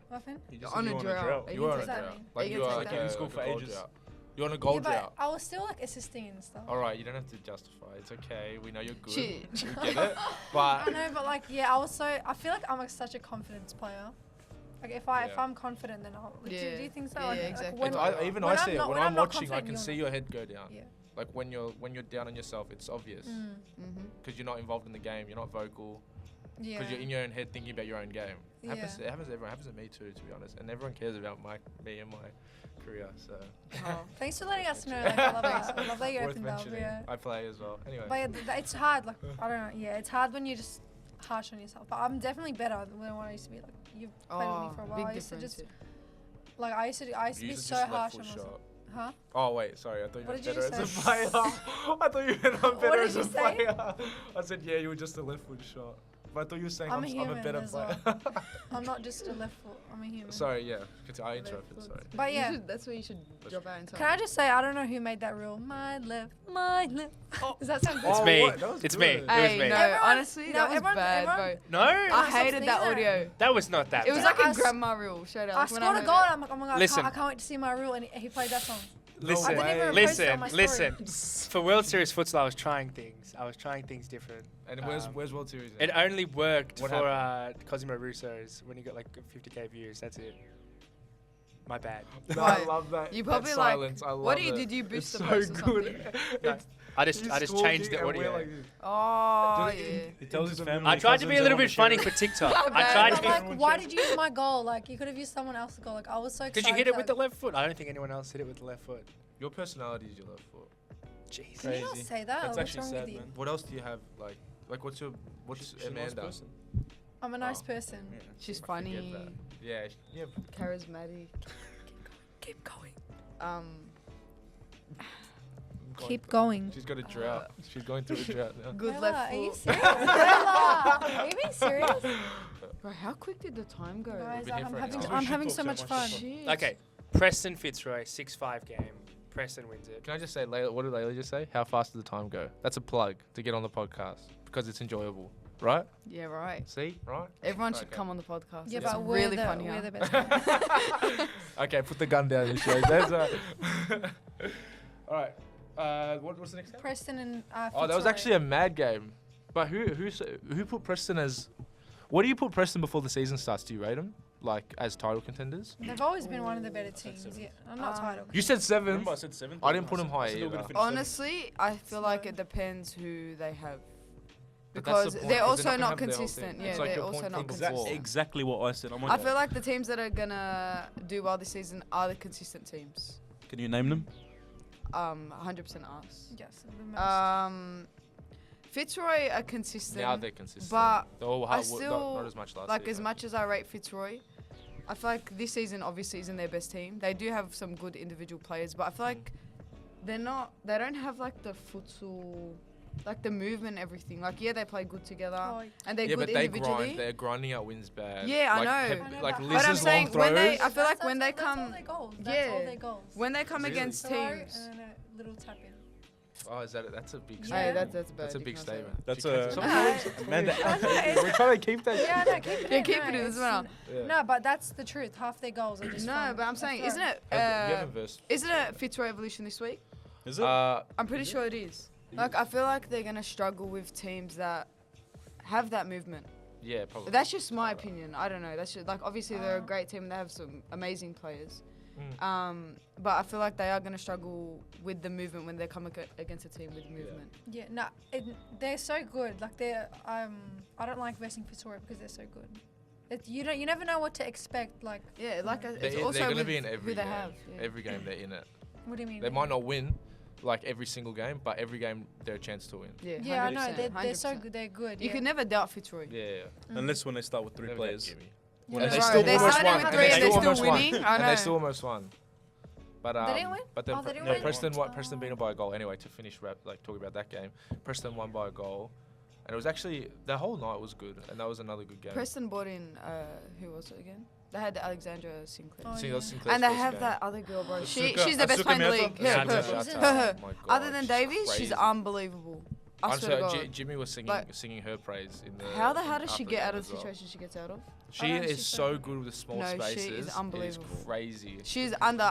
Muffin? You just on said a you were drought. You were on a What does that drought. mean? Like You you can are take like that. a You scored for goal ages. drought. You're on a goal Yeah, but drought. I was still like assisting and stuff. All right, you don't have to justify. It's okay. We know you're good. Shit. We get it. But I know, but like, yeah, I feel like I'm like such a confidence player. Like if Yeah. I'm confident, then I'll. Do you think so? Yeah, Like, exactly. When, even when I I'm see it not- when when I'm I'm not watching. I confident, can you're see not. your head go down. Yeah. Like when you're down on yourself, it's obvious Mm-hmm. because you're not involved in the game. You're not vocal Yeah. because you're in your own head thinking about your own game. It happens. Yeah. It happens to everyone. It happens to me too, to be honest. And everyone cares about me and my career. So Oh. Thanks for letting us know. Like, I love that. I love that you worth opened up. mentioning. Yeah. I play as well. Anyway. But yeah, it's hard. Like I don't know. Yeah, it's hard when you're just harsh on yourself. But I'm definitely better than what I used to be. Like you've played with me for a while. big I used to difference. just like I used to You be used to so just harsh left on foot myself. shot. Huh? Oh wait, sorry. I thought you What meant did you better as just a say? player. I thought you meant I'm What better did as you a say? player. I said yeah, you were just a left foot shot. But I thought you were saying I'm I'm a a human better as player. I'm not just a left foot. I'm a human. Sorry, yeah. I interrupted. Sorry. But yeah, That's what you should drop out in time. can I just say I don't know who made that rule. My left. Does that sound good? It's Oh, me. what? That was It's good. me. It was Hey, me. no, Everyone- honestly, no, that was everyone- bad, everyone- bro. No, I Stop hated that sneezing. audio. that was not that. It was bad. like I a s- grandma rule, straight up. I When swear heard to it. God, I'm like, oh my God, Listen. I can't wait to see my rule, and he played that song. Listen, I didn't even post it on my listen, story. listen. For World Series futsal, I was trying things different. And where's Um, World Series? It only worked What for Cosimo Russo's when he got like 50k views. That's it. My bad. No, Why? I love that. You that probably like. silence. I love What do you it. did? You boost It's the so post or good. something? No, I just He's changed the talking and we're audio. like this. Oh Just- yeah. He tells his Into the family. I tried to be a cousins little they bit wanna funny share for TikTok. Not I bad. tried But to be. like, why did you use my goal? Like, you could have used someone else's goal. Like, I was so excited. Because you hit it with the like, left foot. I don't think anyone else hit it with the left foot. Your personality is your left foot. Jeez. Can you not Crazy. say that? That's What's actually wrong sad, with you? man. What else do you have? Like what's She's a nice Amanda? person. I'm a nice Oh. person. Yeah. She's I forget funny, that. Yeah, yeah. charismatic. Keep going. Um, Keep going. She's got a drought. She's going through a drought now. good Layla, left are you foot. serious? Layla, are you being serious? Bro, how quick did the time go? Guys, been here I'm for an having, hour. I'm We should having talk so so much much fun. about Shit. Okay. Preston Fitzroy 6-5 game. Preston wins it. Can I just say, Layla, what did Layla just say? How fast did the time go? That's a plug to get on the podcast because it's enjoyable, right? Yeah, right. See, right? Everyone should Okay. come on the podcast. Yeah, it's but we're really the, funny. we're huh? the best friends. Okay, put the gun down, you show. There's a. All right. What's the next game? Preston and Oh, that was Fitzroy. actually a mad game. But who put Preston as? What do you put Preston before the season starts? Do you rate them like as title contenders? They've always been one of the better teams. Yeah, I'm not title. You said 7. Remember I said 7? I didn't put them high I said they were gonna either. finish seventh. Honestly, I feel like it depends who they have. But that's Because the point, they're 'cause they're also not not gonna have their whole consistent. team. Yeah, It's like they're your also point not from Exactly, before. consistent. exactly what I said. Oh my I God. feel like the teams that are gonna do well this season are the consistent teams. Can you name them? 100% us. Yes, the most. Fitzroy are consistent. Now they're consistent. but They're all I hard, still not as much last like season. as much as I rate Fitzroy, I feel like this season obviously isn't their best team. They do have some good individual players, but I feel like they don't have like the futsal, like the movement and everything. Like yeah, they play good together Oh, and they're Yeah, good but they individually. grind. They're grinding out wins bad. Yeah, I like, know. I know, like but- Liz's But I'm saying long when they- throws. I feel like That's when they all- that's all come- their goals. yeah. That's all their goals. When they come Really? against Throw teams. and then a little tap in. Oh, that's a big. Yeah. statement. Hey, that's bad. That's a you big can't say statement. That's You can't a- say- that. Amanda. We're trying to keep that. Yeah, no, keep it Yeah, in. keep no, it in as it's well. n- Yeah. No, but that's the truth. Half their goals are just No, from but I'm a saying, throw. isn't it? You haven't versed. Isn't it Fitzroy Evolution this week? Is it? I'm pretty sure it is. Like I feel like they're gonna struggle with teams that have that movement. Yeah, probably. That's just my opinion. I don't know. That's just, like obviously they're a great team and they have some amazing players. But I feel like they are gonna struggle with the movement when they come against a team with movement. Yeah, no, they're so good. Like they're, I don't like versing Fitzroy because they're so good. You never know what to expect. Like, Yeah, like it's They're also going to with be in who every they game. have. Yeah. Every game they're in it. what do you mean? They might not win, like every single game, but every game they're a chance to win. Yeah, Yeah, I know. 100%, They're so 100%. good. They're good. You yeah. could never doubt Fitzroy. Yeah. Unless when they start with 3 Never players. get Jimmy. Yeah. And they Right, still they almost started won. with And three they and they're still still almost won. winning. I And they know. still almost won. But They didn't win? But then Oh, they didn't no, win? Preston beat them by a goal. Anyway, to finish talking about that game, Preston won by a goal, and it was actually the whole night was good, and that was another good game. Preston bought in who was it again? They had Alexandra Sinclair. Oh, See, yeah. that was Sinclair's And they first have game. that other girl, bro. Asuka- She's the best Asuka player in the Mehta? league. Yeah, Her. Mehta, She's shout in- out. her. Oh my God, Other than she's Davies, she's crazy. unbelievable. I swear to Honestly, God. Jimmy was singing Like, singing her praise in the. How the hell does she after get game out of as the well. situation she gets out of? She Oh, no, is she's so so good with the small No, she is spaces. unbelievable. It is crazy. She's under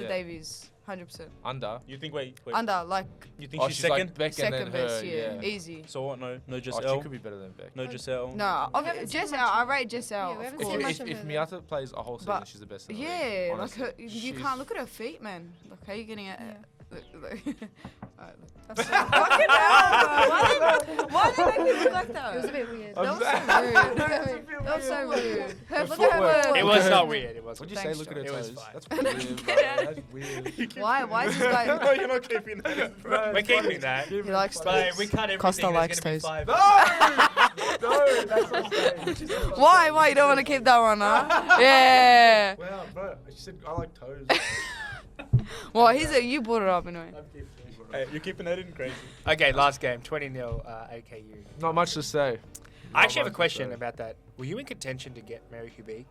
Yeah. Davies, 100%. Under. You think, wait. Under, like, You think Oh, she's she's like second? Beck and second then her. best, Yeah. easy. So what? No Oh, she Giselle. could be better than Beck. No Giselle. No, We haven't seen Jess, much I of- rate Jess out, Yeah, we of haven't course. seen If, much if, of if her, Miata plays a whole season, But she's the best. In the Yeah, league, like honestly. her, you She's- can't look at her feet, man. Like, how you getting it? Yeah. Alright, look. That's so- Fucking hell, bro. Why did they make me look like that? It was a bit weird. That was so rude. That was so rude. Her Look at her footwork. footwork. It was not weird. It was. What'd you say? Thanks, Look at her It was toes. fine. That's Get weird. bro. out. That's weird. Why is this guy? No, you're not keeping that. We're keeping that. He likes But toes. we cut everything. Costa There's likes gonna be toes. 5. No, that's not saying. Why? You don't want to keep that one, huh? Yeah. Well, bro, she said I like toes. Well, you brought it up anyway. Hey, you're keeping that in crazy. Okay, last game, 20-0 AKU. Not much to say. I actually have a both question so. about that. Were you in contention to get Mary Hubik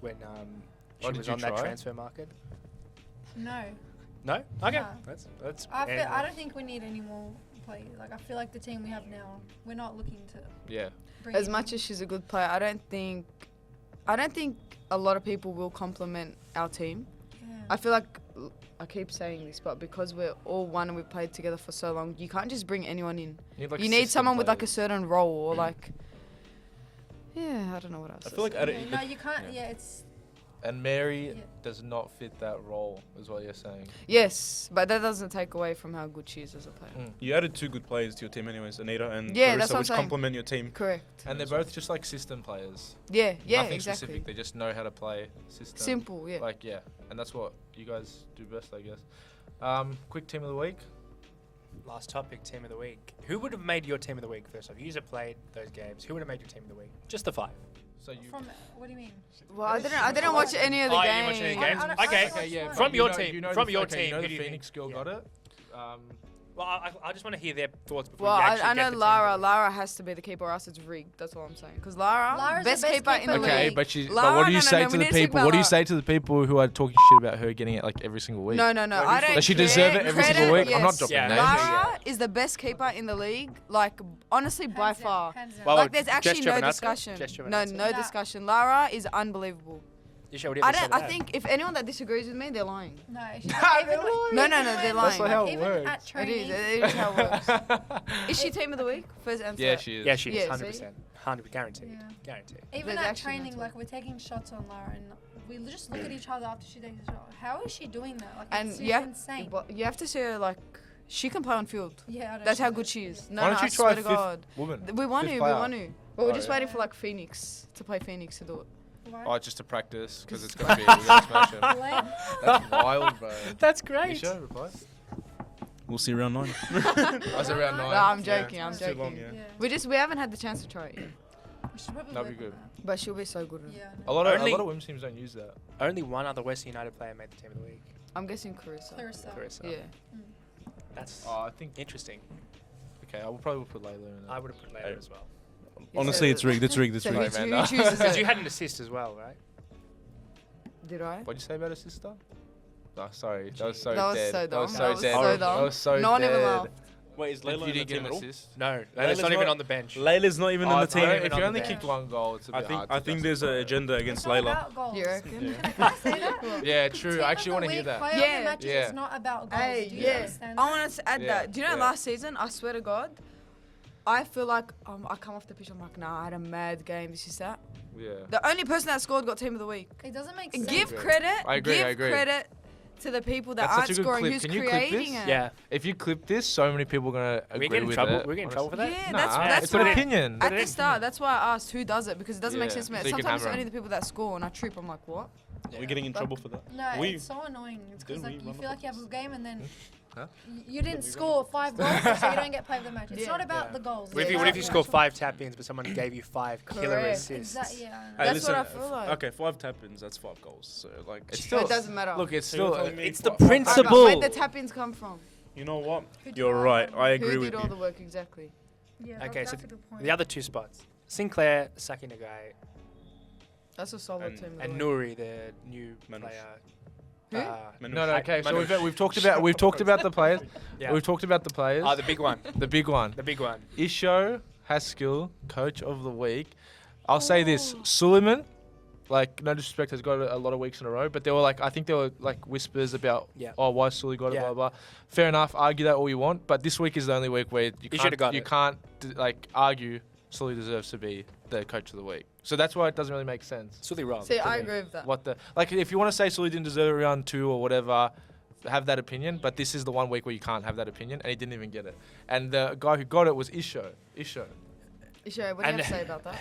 when she Oh, did was you on that try? transfer market? No. No. Okay. Nah. That's. I don't think we need any more players. Like I feel like the team we have now, we're not looking to Yeah. bring As in- much as she's a good player, I don't think a lot of people will compliment our team. Yeah. I feel like I keep saying this, but because we're all one and we've played together for so long, you can't just bring anyone in. Like, You need system someone with like a players. certain role or like. Yeah, I don't know what else. I to feel like say. at Yeah, no, you can't. Yeah. Yeah, it's And Mary Yeah. does not fit that role, is what you're saying. Yes, but that doesn't take away from how good she is as a player. Mm. You added 2 good players to your team, anyways, Anita and Yeah, Clarissa, that's what I'm which saying. complement your team. Correct. And they're both just like system players. Yeah, Nothing exactly. specific. They just know how to play system. Simple, yeah. Like, yeah. And that's what you guys do best, I guess. Quick team of the week. Last topic, team of the week. Who would have made your team of the week first off? You have played those games. Who would have made your team of the week? Just the 5. So you. from. What do you mean? Well, I didn't watch any of the Oh, you games. didn't watch any I- games? I don't- I Okay. don't watch one. From you your know- team, You know from the, your okay, team, You know who the do you Phoenix think? girl Yeah. got it. Well, I just want to hear their thoughts before Well, you actually I get know the team of Lara. the week. Lara has to be the keeper, or else it's rigged. That's all I'm saying. Because Lara, Lara's best the best keeper in the keeper. league. Okay, but she's. But Lara, what do you no, say no, to we the need to speak people? about What do you Lara. say to the people who are talking shit about her getting it like every single week? No, Well, I don't. Does she deserve it every single week? Credit, I'm not yes. dropping Yeah, names. Lara is the best keeper in the league. Like honestly, by Hands down, far. hands down. Well, Like there's Jess actually no Giovinazzo? discussion. Jess No, Giovinazzo? no Nah. discussion. Lara is unbelievable. You sure, what do you have to say I to that? think if anyone that disagrees with me, they're lying. No, she's not even, No, even no, they're when- lying. That's not how it even works. At It training, is. It is how it works. Is she team of the week? First answer. Yeah, she is. Yeah, she is. Yeah, 100%. 100 guaranteed. Yeah. Guaranteed. even There's at actually no training, time. like we're taking shots on Lara, and we just look at each other after she takes a shot. How is she doing that? Like, And it's you have, insane. but you have to see her like she can play on field. Yeah, I don't That's how know. good she is. No, Why no, don't I you try swear to fifth God. woman? We want Fifth to. We player. want to. But we're Oh, just yeah. waiting for like Phoenix to play Phoenix to do it. Why? Oh, just to practice because it's gonna be. We're gonna smash it. Lame. That's wild, bro. That's You great. sure? Reply. We'll see round 9. I was around 9. No, I'm Yeah. joking. I'm It's too joking. long, yeah. Yeah. We haven't had the chance to try it. We should probably That'd be work good. on But she'll be so good at that. it. Yeah. A lot of Only- women's teams don't use that. Only one other Western United player made the team of the week. I'm guessing Clarissa. Clarissa. Clarissa. Yeah. That's Oh, I think. interesting. Okay, I will probably put Layla in it. I would have put Layla as well. Honestly, it's rigged. It's rigged. It's So rigged. who, Right, who man. chooses Because her? you had an assist as well, right? Did I? What'd you say about her sister? Oh, sorry. That was so That was dead. so That dumb. was so That was dead. so That dumb. was so No one dead. even laughed. Wait, is If Layla you in the didn't get team an at all? assist. No, Layla's Layla's not even not- on the bench. Layla's not even in Oh, the team. not if even you on only the kicked bench. one goal, it's a I bit think hard I to think there's an justify it. agenda It's against not Layla. about goals. You reckon? Yeah. Can I say that? Yeah, true. Team I of actually the want to hear week, that. player of Yeah. the matches Yeah. is not about goals. Hey, Do you yeah. understand I that? want to add Yeah, that. Do you know yeah. last season? I swear to God, I feel like I come off the pitch. I'm like, nah, I had a mad game. This is that. Yeah. The only person that scored got team of the week. It doesn't make sense. Give agree. credit. I agree, Give I agree. credit to the people that That's such aren't a good scoring. clip. Who's Can you clip creating this? it? Yeah. If you clip this, so many people are gonna agree We get in with trouble. it. We get in trouble for that. Yeah, Nah, that's it's an why- opinion. At the start, that's why I asked who does it because it doesn't make Yeah, sense to me. so you can Sometimes it's hammer only 'em. the people that score and I trip. I'm like, what? We're getting in trouble for that. No, We- it's so annoying. It's because Didn't like we you run the feel like you have a game and then Huh? you didn't score 5 goals, so you don't get player of the match. It's Yeah. not about Yeah. the goals. What if it's you about you the score actual- 5 tap-ins, but someone gave you 5 killer Correct. assists? Exactly. Yeah. I know. Hey, That's listen, what I feel like. Okay, 5 tap-ins. That's 5 goals. So like, It's But still. it doesn't matter. Look, it's So you're still. telling me It's the what- what- principle. Where'd the tap-ins come from? You know what? Who did You're all right. the- I Who agree did with all you. the work exactly? Yeah, Okay, that's so a good point. The other 2 spots. Sinclair, Saki Nagai, That's a solid And- team. of the and week. Nuri, the new Manush. player. Who? Manush. No, no. Okay, so Manush. we've talked about the players. Yeah. We've talked about the players. Oh, the big one. The big one. The big one. Isho Haskell, coach of the week. I'll say this: Suleiman, like no disrespect, has got a lot of weeks in a row, but there were I think there were whispers about, Yeah. oh, why Sully got it, Yeah. blah blah. Fair enough, argue that all you want, but this week is the only week where He shoulda got you it. can't argue Sully deserves to be the coach of the week. So that's why it doesn't really make sense. Sully wrong. See, to I me. agree with that. What the if you want to say Sully didn't deserve it round 2 or whatever, have that opinion, but this is the one week where you can't have that opinion, and he didn't even get it. And the guy who got it was Isho. Isho, what do you have to say about that?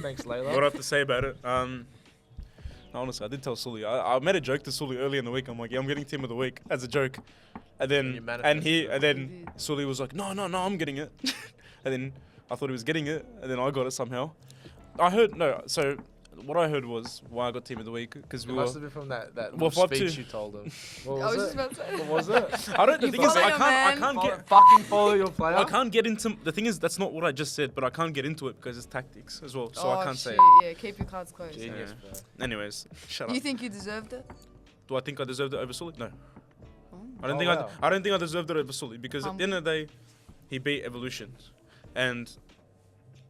Thanks, What do I Layla. have to say about it? No, honestly, I did tell Sully. I made a joke to Sully early in the week. I'm like, yeah, I'm getting team of the week as a joke, and you then manifested it. and then You did. Sully was like, no, I'm getting it, and then I thought he was getting it, and then I got it somehow. I heard no. So what I heard was why I got team of the week because It we were. must have been from that Well, little 5-2. speech you told them. What I was was just it? about to say. What was it? I don't. The You thing is, follow I your can't man. get. Fucking follow your player. I can't get into. The thing is, that's not what I just said, but I can't get into it because it's tactics as well, so I can't say shit, it. Yeah, keep your cards close. Genius, Yeah. bro. Anyways, shut up. You think you deserved it? Do I think I deserved it over Sully? No. Oh. I don't Oh, think wow. I don't think I deserved it over Sully because at the end of the day, he beat Evolution, and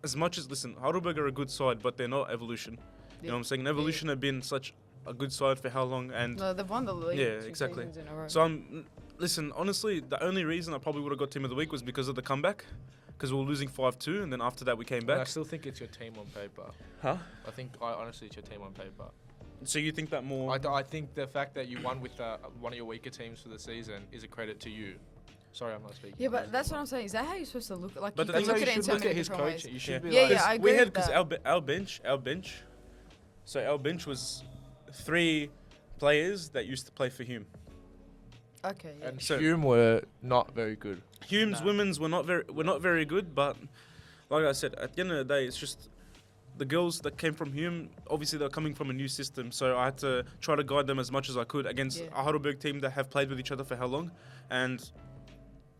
as much as Heidelberg are a good side, but they're not Evolution. You know what I'm saying? Evolution have been such a good side for how long, and No, they've won the league. Yeah, 2 exactly. seasons in a row. so honestly, the only reason I probably would have got team of the week was because of the comeback, because we were losing 5-2, and then after that we came But I back. still think it's your team on paper. Huh? Honestly, it's your team on paper. So you think that more? I think the fact that you won with one of your weaker teams for the season is a credit to you. Sorry, I'm not speaking. Yeah, but that's what I'm saying. Is that how you're supposed to look? Like, But you the can thing look is, at it in you so should look many at his different coach. ways. You should be Yeah, like, yeah, I we agree had with because that. our bench was 3 players that used to play for Hume. Okay, yeah. and So- Hume were not very good. Hume's Nah. women's were not very good, but like I said, at the end of the day, it's just the girls that came from Hume. Obviously, they're coming from a new system, so I had to try to guide them as much as I could against Yeah. a Heidelberg team that have played with each other for how long, and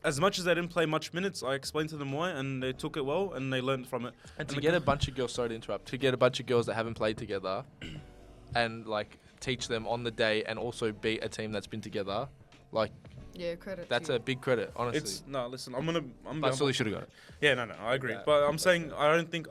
as much as they didn't play much minutes, I explained to them why, and they took it well, and they learned from it. And to the get co- a bunch of girls, sorry to interrupt, to get a bunch of girls that haven't played together, and like teach them on the day, and also beat a team that's been together, like Yeah, credit. that's to a big credit, honestly. It's no, listen, I'm But Sully should have got it. Yeah, no, I agree. that. But I'm saying I don't think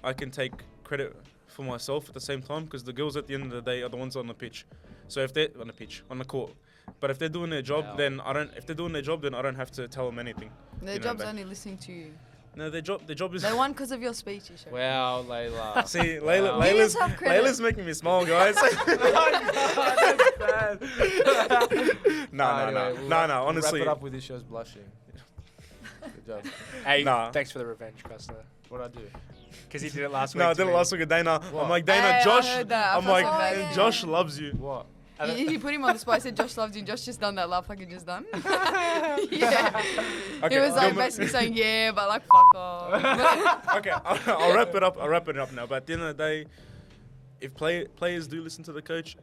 I can take credit for myself at the same time because the girls at the end of the day are the ones on the pitch. So if they're on the pitch, on the court, but if they're doing their job, Wow. then I don't. If they're doing their job, then I don't have to tell them anything. Their you know, job's but- only listening to you. No, their job is. They won because of your speech, Isha. Wow, Layla. See, Wow. Give yourself credit. Layla's making me smile, guys. No. Honestly, Wrap it up with this show's blushing. Good job. Hey, Nah. thanks for the revenge, Costa. What'd I do? Because he did it last week. no, I to did it me. last week with Dana. What? I'm like, Dana, Hey, I Josh. heard that. I I'm felt like, so bad. Josh loves you. What? He put him on the spot. I said Josh loves you. Josh just done that laugh like he just done. Yeah. Okay, He was like go- basically saying yeah, but like fuck off. Okay, I'll wrap it up. I'll wrap it up now. But at the end of the day, if players do listen to the coach,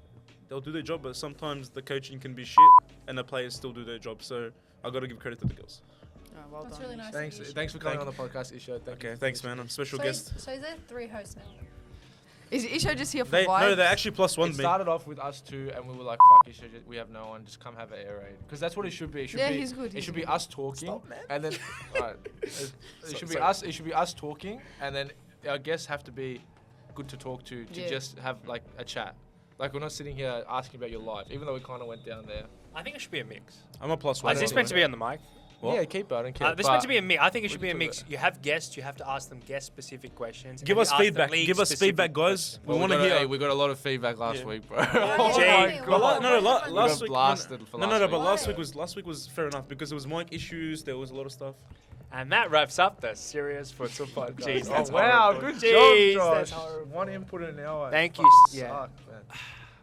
they'll do their job. But sometimes the coaching can be shit, and the players still do their job. So I got to give credit to the girls. Oh, well That's done. really nice. Thanks, of you, thanks for coming on the podcast, Isha. Thank you Okay, for thanks, finishing man. I'm it. special So guest. is there 3 hosts now? Is Isha just here for They vibes? actually plus one It me. started off with us 2, and we were like, "Fuck, Isha, we have no one. Just come have an air raid." Because that's what it should be. It should Yeah, be, he's good, It he's should be good. us talking, and then right, it should be sorry. us. It should be us talking, and then our guests have to be good to talk to Yeah. just have like a chat. Like we're not sitting here asking about your life, even though we kind of went down there. I think it should be a mix. I'm a plus I one. Is this don't meant know. to be on the mic? What? Yeah, keep it. I don't care. This is meant to be a mix. I think it we should can be a talk mix. about You have guests. You have to ask them guest-specific questions. Give and us you ask them feedback. Give us league-specific feedback, guys. questions. We want to got, hear. hey, we got a lot of feedback last Yeah. week, bro. Oh Jay. my But God. last We week, got blasted for no, last but week. last week was fair enough because there was mic issues. There was a lot of stuff. And that wraps up the serious futsal podcast. Jeez, Oh, that's wow, horrible. good Jeez, job, that's Josh. horrible. One input in an hour. Thank you. Fuck, Yeah. suck, man.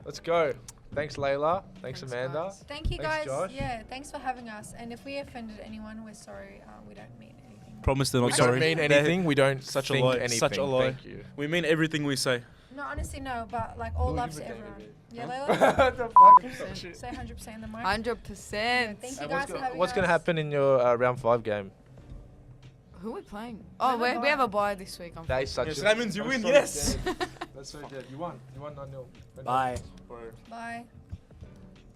Let's go. Thanks, Layla. Thanks, Thanks, Amanda. guys. Thank you Thanks, guys. Josh. Yeah, thanks for having us. And if we offended anyone, we're sorry. We don't mean anything. Promise they're We not don't sorry. mean They're- anything. We don't Such a think lie. anything. Such a lie. Thank you. We mean everything we say. No, honestly, no. But like all We'll loves give to it to everyone. David. Yeah, What Layla. the fuck? Say 100% in the mic. 100%. Thank you And guys for having what's us. going to happen in your round 5 game? Who are we playing? have Oh, a we have bye. a bye this week. That is such Yes, a... that means you I'm win, so yes. dead. That's so dead. You won. You won 9-0. Bye. Bye.